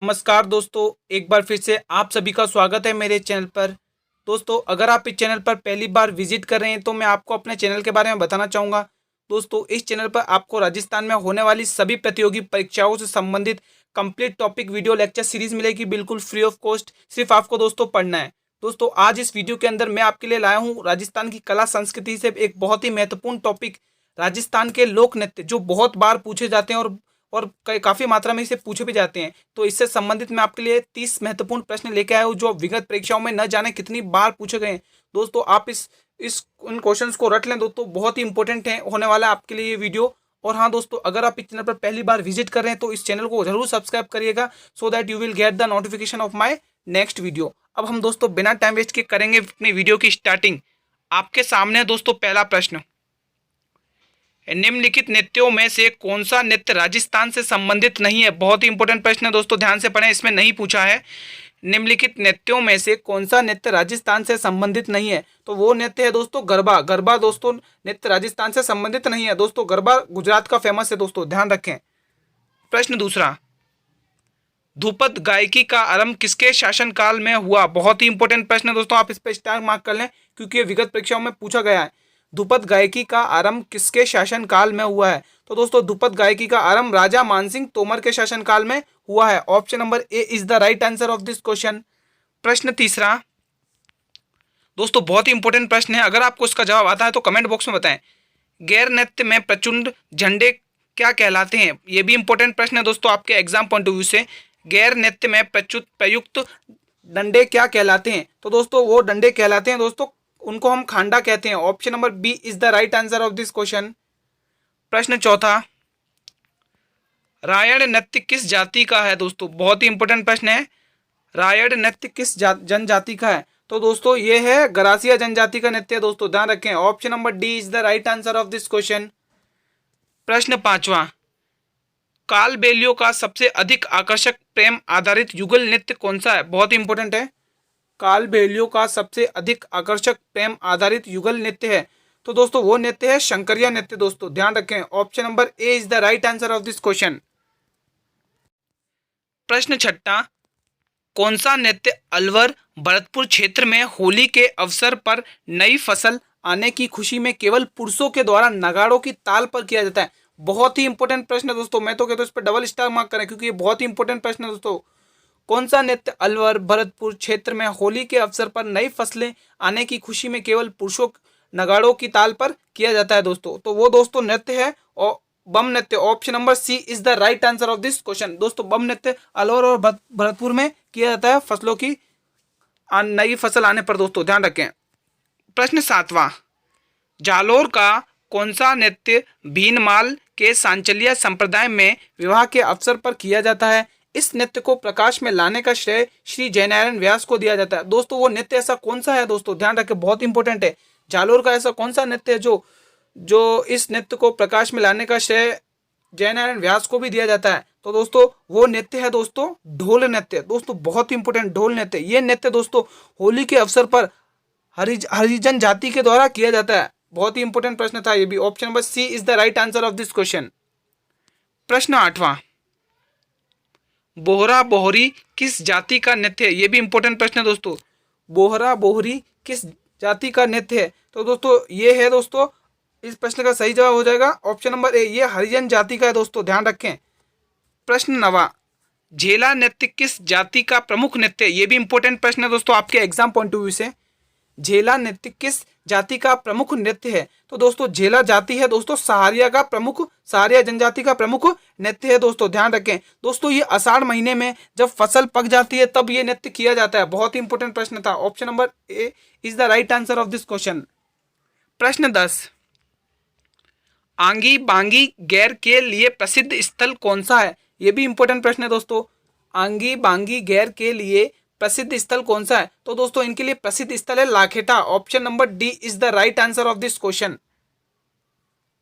नमस्कार दोस्तों, एक बार फिर से आप सभी का स्वागत है मेरे चैनल पर। दोस्तों, अगर आप इस चैनल पर पहली बार विजिट कर रहे हैं तो मैं आपको अपने चैनल के बारे में बताना चाहूँगा। दोस्तों, इस चैनल पर आपको राजस्थान में होने वाली सभी प्रतियोगी परीक्षाओं से संबंधित complete topic video lecture series मिलेगी, बिल्कुल फ्री ऑफ कॉस्ट। सिर्फ आपको दोस्तों पढ़ना है। दोस्तों, आज इस वीडियो के अंदर मैं आपके लिए लाया हूँ राजस्थान की कला संस्कृति से एक बहुत ही महत्वपूर्ण टॉपिक, राजस्थान के लोक नृत्य, जो बहुत बार पूछे जाते हैं और काफ़ी मात्रा में इसे पूछे भी जाते हैं। तो इससे संबंधित मैं आपके लिए 30 महत्वपूर्ण प्रश्न लेके आया हूँ, जो विगत परीक्षाओं में न जाने कितनी बार पूछे गए हैं। दोस्तों, आप इस उन क्वेश्चंस को रट लें दोस्तों, बहुत ही इंपॉर्टेंट है होने वाला है आपके लिए ये वीडियो। और हाँ दोस्तों, अगर आप इस चैनल पर पहली बार विजिट कर रहे हैं तो इस चैनल को जरूर सब्सक्राइब करिएगा, so that you will get the notification of my next video. अब हम दोस्तों बिना टाइम वेस्ट के करेंगे अपनी वीडियो की स्टार्टिंग। आपके सामने है दोस्तों पहला प्रश्न। निम्नलिखित नृत्यों में से कौन सा नृत्य राजस्थान से संबंधित नहीं है? बहुत ही इंपॉर्टेंट प्रश्न है दोस्तों, ध्यान से पढ़ें, इसमें नहीं पूछा है। निम्नलिखित नृत्यों में से कौन सा नृत्य राजस्थान से संबंधित नहीं है? तो वो नृत्य है दोस्तों गरबा। गरबा दोस्तों नृत्य राजस्थान से संबंधित नहीं है दोस्तों, गरबा गुजरात का फेमस है दोस्तों, ध्यान रखें। प्रश्न दूसरा, ध्रुपद गायकी का आरंभ किसके शासनकाल में हुआ? बहुत ही इंपॉर्टेंट प्रश्न है दोस्तों, आप इस पर स्टार मार्क कर लें क्योंकि ये विगत परीक्षाओं में पूछा गया है। ध्रुपद गायकी का आरंभ किसके शासनकाल में हुआ है? तो दोस्तों ध्रुपद गायकी का आरंभ राजा मानसिंह तोमर के शासनकाल में हुआ है। Option number A is the right answer of this question. प्रश्न तीसरा दोस्तों, बहुत ही इंपॉर्टेंट प्रश्न है, अगर आपको इसका जवाब आता है तो कमेंट बॉक्स में बताएं। गैर नृत्य में प्रचंड झंडे क्या कहलाते हैं? ये भी इंपॉर्टेंट प्रश्न है दोस्तों आपके एग्जाम पॉइंट ऑफ व्यू से। गैर नृत्य में प्रयुक्त डंडे क्या कहलाते हैं? तो दोस्तों वो डंडे कहलाते हैं दोस्तों, उनको हम खांडा कहते हैं। Option number B is the right answer of this question. प्रश्न चौथा, रायण नृत्य किस जाति का है? दोस्तों बहुत ही इंपॉर्टेंट प्रश्न है, रायण नृत्य किस जनजाति का है? तो दोस्तों ये है गरासिया जनजाति का नृत्य दोस्तों, ध्यान रखें। Option number D is the right answer of this question. प्रश्न पांचवा, कालबेलियों का सबसे अधिक आकर्षक प्रेम आधारित युगल नृत्य कौन सा है? बहुत ही इंपॉर्टेंट है, कालबेलियों का सबसे अधिक आकर्षक प्रेम आधारित युगल नृत्य है। तो दोस्तों वो नृत्य है शंकरिया नृत्य दोस्तों, ध्यान रखें। Option number A is the right answer of this question. प्रश्न छठा, कौन सा नृत्य अलवर भरतपुर क्षेत्र में होली के अवसर पर नई फसल आने की खुशी में केवल पुरुषों के द्वारा नगाड़ों की ताल पर किया जाता है? बहुत ही इंपॉर्टेंट प्रश्न है दोस्तों, मैं तो कहता हूँ इस पर डबल स्टार मार्क करें क्योंकि ये बहुत ही इंपॉर्टेंट प्रश्न है दोस्तों। कौन सा नृत्य अलवर भरतपुर क्षेत्र में होली के अवसर पर नई फसलें आने की खुशी में केवल पुरुषों नगाड़ों की ताल पर किया जाता है दोस्तों? तो वो दोस्तों नृत्य है और बम नृत्य। Option number C is the right answer of this question. दोस्तों बम नृत्य अलवर और भरतपुर में किया जाता है फसलों की नई फसल आने पर दोस्तों, ध्यान रखें। प्रश्न सातवां, जालोर का कौन सा नृत्य भीनमाल के सांचलिया संप्रदाय में विवाह के अवसर पर किया जाता है? इस नृत्य को प्रकाश में लाने का श्रेय श्री जयनारायण व्यास को दिया जाता है। दोस्तों वो नृत्य ऐसा कौन सा है दोस्तों, ध्यान रखें, बहुत इंपॉर्टेंट है। जालोर का ऐसा कौन सा नृत्य है जो जो इस नृत्य को प्रकाश में लाने का श्रेय जयनारायण व्यास को भी दिया जाता है? तो दोस्तों वो नृत्य है दोस्तों ढोल नृत्य। दोस्तों बहुत इंपॉर्टेंट ढोल नृत्य, ये नृत्य दोस्तों होली के अवसर पर हरिजन जाति के द्वारा किया जाता है। बहुत ही इंपॉर्टेंट प्रश्न था ये भी। Option number C is the right answer of this question. प्रश्न आठवां, बोहरा बोहरी किस जाति का नृत्य है? ये भी इंपॉर्टेंट प्रश्न है दोस्तों, बोहरा बोहरी किस जाति का नृत्य है? तो दोस्तों ये है दोस्तों, इस प्रश्न का सही जवाब हो जाएगा ऑप्शन नंबर ए, ये हरिजन जाति का है दोस्तों, ध्यान रखें। प्रश्न नवा, झेला नृत्य किस जाति का प्रमुख नृत्य है? ये भी इंपॉर्टेंट प्रश्न है दोस्तों आपके एग्जाम पॉइंट ऑफ व्यू से। झेला नृत्य किस जाति का प्रमुख नृत्य है? तो दोस्तों झेला जाति है दोस्तों सहारिया जनजाति का प्रमुख नृत्य है दोस्तों, ध्यान रखें। दोस्तों ये आषाढ़ महीने में जब फसल पक जाती है तब ये नृत्य किया जाता है। बहुत ही इंपॉर्टेंट प्रश्न था, option number A is the right answer of this question. प्रश्न 10, आंगी बांगी गैर के लिए प्रसिद्ध स्थल कौन सा है? ये भी इंपॉर्टेंट प्रश्न है दोस्तों, आंगी बांगी गैर के लिए प्रसिद्ध स्थल कौन सा है? तो दोस्तों इनके लिए प्रसिद्ध स्थल है Lakheta. Option number D is the right answer of this question.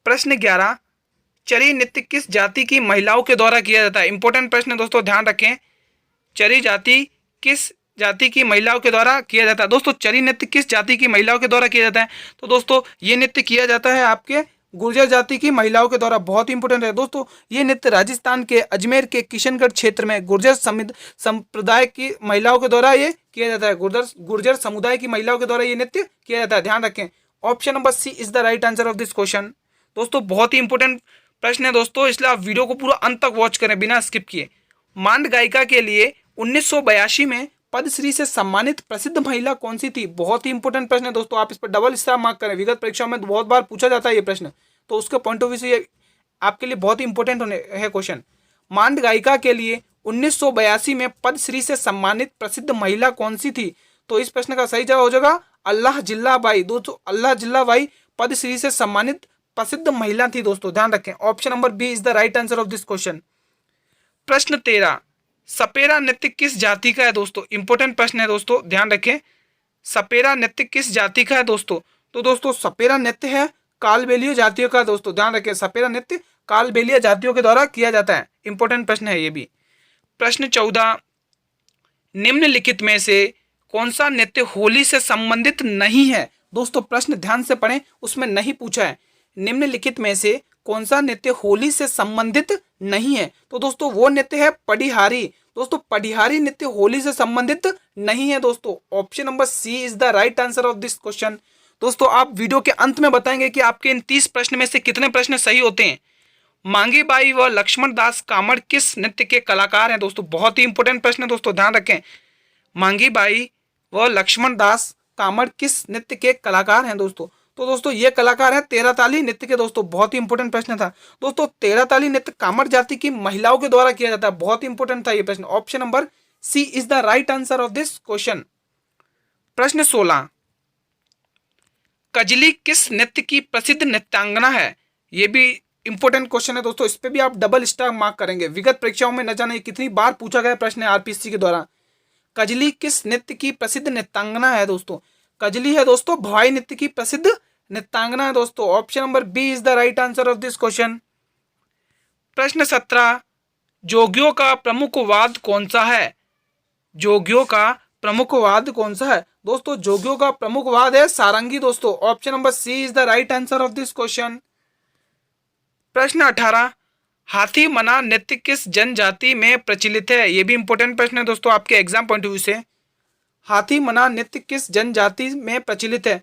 प्रश्न 11, चरी नृत्य किस जाति की महिलाओं के द्वारा किया जाता है? इंपॉर्टेंट प्रश्न है दोस्तों, ध्यान रखें। चरी जाति किस जाति की महिलाओं के द्वारा किया जाता है? दोस्तों चरी नृत्य किस जाति की महिलाओं के द्वारा किया जाता है? तो दोस्तों ये नृत्य किया जाता है आपके गुर्जर जाति की महिलाओं के द्वारा, बहुत ही इंपॉर्टेंट है दोस्तों। ये नृत्य राजस्थान के अजमेर के किशनगढ़ क्षेत्र में गुर्जर संप्रदाय की महिलाओं के द्वारा ये किया जाता है। गुर्जर समुदाय की महिलाओं के द्वारा ये नृत्य किया जाता है, ध्यान रखें। Option number C is the right answer of this question. दोस्तों बहुत ही इंपॉर्टेंट प्रश्न है दोस्तों, इसलिए आप वीडियो को पूरा अंत तक वॉच करें बिना स्किप किए। मांड गायिका के लिए 1982 में पद्मश्री से सम्मानित प्रसिद्ध महिला कौन सी थी? बहुत ही इंपॉर्टेंट प्रश्न है दोस्तों, आप इस पर डबल स्टार मार्क करें। विगत परीक्षाओं में बहुत बार पूछा जाता है ये प्रश्न, तो उसके पॉइंट ऑफ व्यू से ये आपके लिए बहुत ही इंपॉर्टेंट है क्वेश्चन। मांड गायिका के लिए 1982 में पद्मश्री से सम्मानित प्रसिद्ध महिला कौन सी थी? तो इस प्रश्न का सही जवाब हो जाएगा अल्लाह जिल्ला बाई। दोस्तों अल्लाह जिल्ला बाई पद्मश्री से सम्मानित प्रसिद्ध महिला थी दोस्तों, ध्यान रखें। Option number B is the right answer of this question. प्रश्न 13, सपेरा नृत्य किस जाति का है दोस्तों? इंपॉर्टेंट प्रश्न है दोस्तों, ध्यान रखें। सपेरा नृत्य किस जाति का है दोस्तों? तो दोस्तों सपेरा नृत्य है कालबेलिया जातियों का दोस्तों, ध्यान रखें। सपेरा नृत्य कालबेलिया जातियों के द्वारा किया जाता है, इंपॉर्टेंट प्रश्न है ये भी। प्रश्न 14, निम्नलिखित में से कौन सा नृत्य होली से संबंधित नहीं है? दोस्तों प्रश्न ध्यान से पढ़ें, उसमें नहीं पूछा है। निम्नलिखित में से कौन सा नृत्य होली से संबंधित नहीं है? तो दोस्तों वो नृत्य है पडिहारी। दोस्तों पडिहारी नृत्य होली से संबंधित नहीं है दोस्तों। Option number C is the right answer of this question. दोस्तों आप वीडियो के अंत में बताएंगे कि आपके इन 30 प्रश्न में से कितने प्रश्न सही होते हैं। मांगी बाई व लक्ष्मण दास कामड़ किस नृत्य के कलाकार हैं दोस्तों? बहुत ही इंपॉर्टेंट प्रश्न है दोस्तों, ध्यान रखें। मांगी बाई व लक्ष्मण दास कामड़ किस नृत्य के कलाकार हैं दोस्तों? तो दोस्तों ये कलाकार है तेरह ताली नृत्य के दोस्तों, बहुत ही इंपॉर्टेंट प्रश्न था दोस्तों। तेरह ताली नृत्य कामड़ जाति की महिलाओं के द्वारा किया जाता है, बहुत ही इंपॉर्टेंट था ये प्रश्न। Option number C is the right answer of this question. प्रश्न 16, कजली किस नृत्य की प्रसिद्ध नृत्यांगना है? ये भी इंपॉर्टेंट क्वेश्चन है दोस्तों, इस पे भी आप डबल स्टार मार्क करेंगे। विगत परीक्षाओं में न जाने कितनी बार पूछा गया प्रश्न है आरपीएससी के द्वारा। कजली किस नृत्य की प्रसिद्ध नृत्यांगना है दोस्तों? कजली है दोस्तों भवाई नृत्य की प्रसिद्ध नृत्यांगना है दोस्तों। Option number B is the right answer of this question. प्रश्न 17, जोगियों का प्रमुख वाद कौन सा है? जोगियों का प्रमुख वाद कौन सा है दोस्तों? जोगियों का प्रमुख वाद है सारंगी दोस्तों। Option number C is the right answer of this question. प्रश्न 18, हाथी मना नृत्य किस जनजाति में प्रचलित है? ये भी इंपॉर्टेंट प्रश्न है दोस्तों आपके एग्जाम पॉइंट ऑफ व्यू से। हाथी मना नृत्य किस जनजाति में प्रचलित है?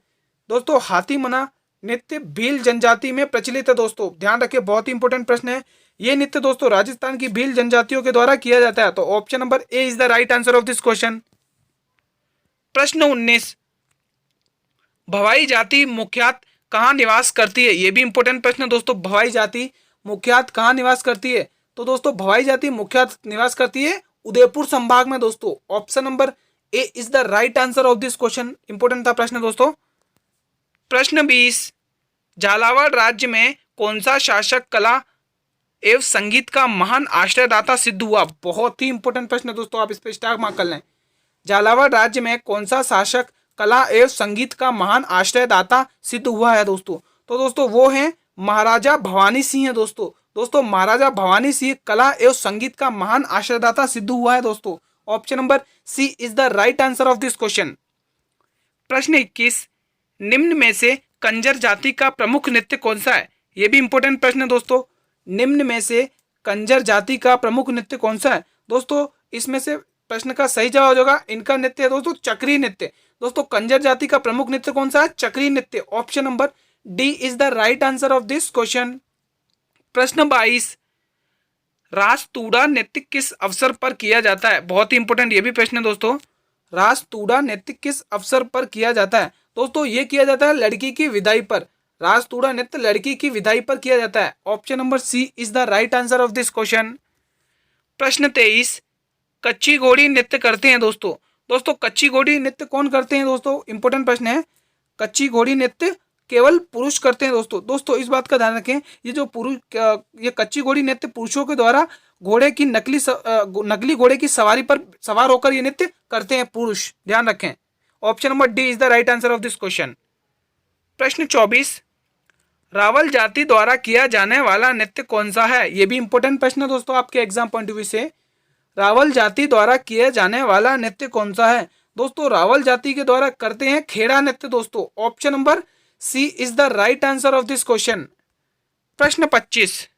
दोस्तों हाथी मना नृत्य भील जनजाति में प्रचलित है दोस्तों, ध्यान रखिए, बहुत ही इंपॉर्टेंट प्रश्न है। ये नृत्य दोस्तों राजस्थान की भील जनजातियों के द्वारा किया जाता है। तो option number A is the right answer of this question. प्रश्न 19, भवाई जाति मुख्यतः कहाँ निवास करती है? ये भी इंपॉर्टेंट प्रश्न है दोस्तों। भवाई जाति मुख्यतः कहाँ निवास करती है? तो दोस्तों भवाई जाति मुख्यतः निवास करती है उदयपुर संभाग में दोस्तों। Option number A is the right answer of this question, important था प्रश्न दोस्तों। प्रश्न 20, झालावाड़ राज्य में कौन सा शासक कला एवं संगीत का महान आश्रयदाता सिद्ध हुआ? बहुत ही इंपॉर्टेंट प्रश्न है दोस्तों, आप इस पर स्टार मार्क कर लें। झालावाड़ राज्य में कौन सा शासक कला एवं संगीत का महान आश्रयदाता सिद्ध हुआ है दोस्तों? तो दोस्तों वो हैं महाराजा भवानी सिंह है दोस्तों। दोस्तों महाराजा भवानी सिंह कला एवं संगीत का महान आश्रयदाता सिद्ध हुआ है दोस्तों। Option number C is the right answer of this question. प्रश्न 21, निम्न में से कंजर जाति का प्रमुख नृत्य कौन सा है? यह भी इंपॉर्टेंट प्रश्न है दोस्तों। निम्न में से कंजर जाति का प्रमुख नृत्य कौन सा है? दोस्तों इसमें से प्रश्न का सही जवाब होगा इनका नृत्य है दोस्तों चक्री नृत्य। दोस्तों कंजर जाति का प्रमुख नृत्य कौन सा है? चक्री नृत्य। Option number D is the right answer of this question. प्रश्न 22, राजतूड़ा नृत्य किस अवसर पर किया जाता है? बहुत ही इंपॉर्टेंट ये भी प्रश्न है दोस्तों। राजतूड़ा नृत्य किस अवसर पर किया जाता है? दोस्तों ये किया जाता है लड़की की विदाई पर। राजतूड़ा नृत्य लड़की की विदाई पर किया जाता है। Option number C is the right answer of this question. प्रश्न 23, कच्ची घोड़ी नृत्य करते हैं दोस्तों। दोस्तों कच्ची घोड़ी नृत्य कौन करते हैं दोस्तों? इंपॉर्टेंट प्रश्न है। कच्ची घोड़ी नृत्य केवल पुरुष करते हैं दोस्तों। दोस्तों इस बात का ध्यान रखें, ये जो ये कच्ची घोड़ी नृत्य पुरुषों के द्वारा घोड़े की नकली घोड़े की सवारी पर सवार होकर ये नृत्य करते हैं पुरुष, ध्यान रखें। Option number D is the right answer of this question. प्रश्न 24, रावल जाति द्वारा किया जाने वाला नृत्य कौन सा है? ये भी इंपॉर्टेंट प्रश्न है दोस्तों आपके एग्जाम पॉइंट ऑफ व्यू से। रावल जाति द्वारा किया जाने वाला नृत्य कौन सा है? दोस्तों रावल जाति के द्वारा करते हैं खेड़ा नृत्य दोस्तों। Option number C is the right answer of this question. प्रश्न 25,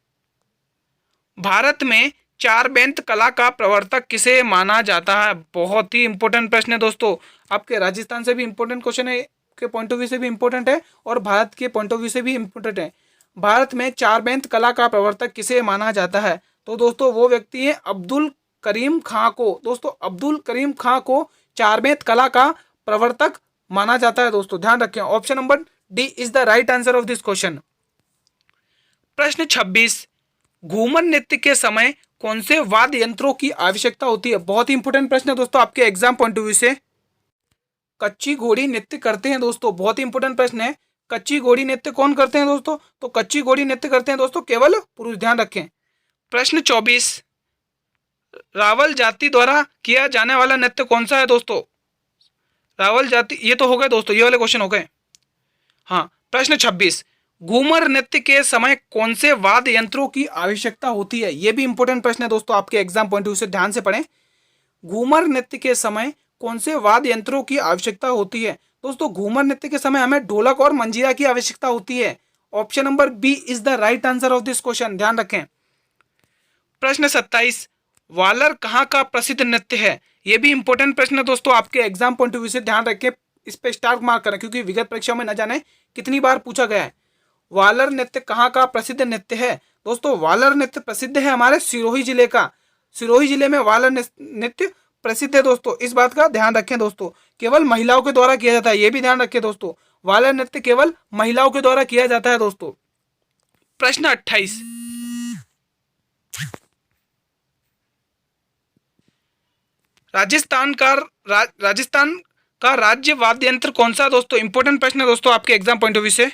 भारत में चार बेंत कला का प्रवर्तक किसे माना जाता है? बहुत ही इंपॉर्टेंट प्रश्न है दोस्तों, आपके राजस्थान से भी इंपॉर्टेंट क्वेश्चन है, के पॉइंट ऑफ व्यू से भी इंपॉर्टेंट है और भारत के पॉइंट ऑफ व्यू से भी इंपॉर्टेंट है। भारत में चार बेंत कला का प्रवर्तक किसे माना जाता है? तो दोस्तों वो व्यक्ति है अब्दुल करीम खां को। दोस्तों अब्दुल करीम खां को चार बेंत कला का प्रवर्तक माना जाता है। दोस्तों ध्यान रखें, option number D is the right answer of this question. प्रश्न 26, घूमर नृत्य के समय कौन से वाद्य यंत्रों की आवश्यकता होती है? बहुत ही इंपॉर्टेंट प्रश्न है दोस्तों आपके एग्जाम पॉइंट ऑफ व्यू से। कच्ची घोड़ी नृत्य करते हैं दोस्तों, बहुत ही इंपॉर्टेंट प्रश्न है। कच्ची घोड़ी नृत्य कौन करते हैं दोस्तों? तो कच्ची घोड़ी नृत्य करते हैं दोस्तों केवल पुरुष, ध्यान रखें। प्रश्न 24, रावल जाति द्वारा किया जाने वाला नृत्य कौन सा है दोस्तों? रावल जाति, ये तो हो गए दोस्तों, ये वाले क्वेश्चन हो गए। हाँ, प्रश्न 26, घूमर नृत्य के समय कौन से वाद्य यंत्रों की आवश्यकता होती है? ये भी इंपॉर्टेंट प्रश्न है दोस्तों आपके एग्जाम पॉइंट ऑफ व्यू से, ध्यान से पढ़ें। घूमर नृत्य के समय कौन से वाद्य यंत्रों की आवश्यकता होती है? दोस्तों घूमर नृत्य के समय हमें ढोलक और मंजीरा की आवश्यकता होती है। Option number B is the right answer of this question, ध्यान रखें। प्रश्न 27, वालर कहाँ का प्रसिद्ध नृत्य है? यह भी इंपॉर्टेंट प्रश्न है दोस्तों आपके एग्जाम पॉइंट ऑफ व्यू से, ध्यान रखें, इस पे स्टार मार्क करें क्योंकि विगत परीक्षा में न जाने कितनी बार पूछा गया है। वालर नृत्य कहाँ का प्रसिद्ध नृत्य है? दोस्तों वालर नृत्य प्रसिद्ध है हमारे सिरोही जिले का। सिरोही जिले में वालर नृत्य प्रसिद्ध है दोस्तों, इस बात का ध्यान रखें दोस्तों। केवल महिलाओं के द्वारा किया जाता है, यह भी ध्यान रखें दोस्तों, वालर नृत्य केवल महिलाओं के द्वारा किया जाता है दोस्तों। प्रश्न 28, राजस्थान का राज्य वाद्य यंत्र कौन सा? दोस्तों इंपॉर्टेंट प्रश्न है दोस्तों आपके एग्जाम पॉइंट ऑफ व्यू से।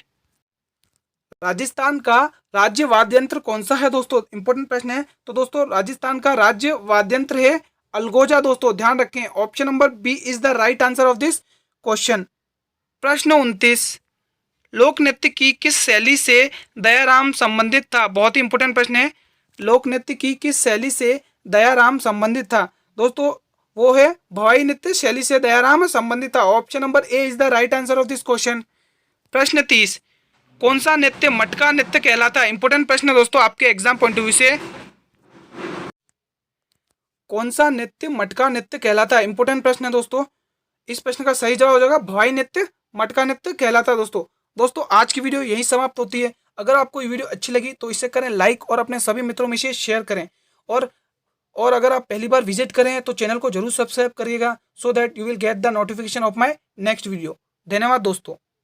राजस्थान का राज्य वाद्य यंत्र कौन सा है दोस्तों? इंपॉर्टेंट प्रश्न है। तो दोस्तों राजस्थान का राज्य वाद्य यंत्र है अलगोजा दोस्तों, ध्यान रखें। Option number B is the right answer of this question. प्रश्न 29, लोक नृत्य की किस शैली से दयाराम संबंधित था? बहुत ही इंपॉर्टेंट प्रश्न है। लोक नृत्य की किस शैली से दयाराम संबंधित था? दोस्तों वो है भवाई नृत्य शैली से दयाराम संबंधित था। Option number A is the right answer of this question. प्रश्न 30, कौन सा नृत्य मटका नृत्य कहलाता है? इंपॉर्टेंट प्रश्न है दोस्तों आपके एग्जाम पॉइंट ऑफ व्यू से। कौन सा नृत्य मटका नृत्य कहलाता है? इंपॉर्टेंट प्रश्न है दोस्तों, इस प्रश्न का सही जवाब हो जाएगा भवाई नृत्य मटका नृत्य कहलाता है दोस्तों आज की वीडियो यही समाप्त होती है। अगर आपको ये वीडियो अच्छी लगी तो इसे करें लाइक और अपने सभी मित्रों में से शेयर करें और अगर आप पहली बार विजिट करें तो चैनल को जरूर सब्सक्राइब करिएगा, so that you will get the notification of my next video. धन्यवाद दोस्तों।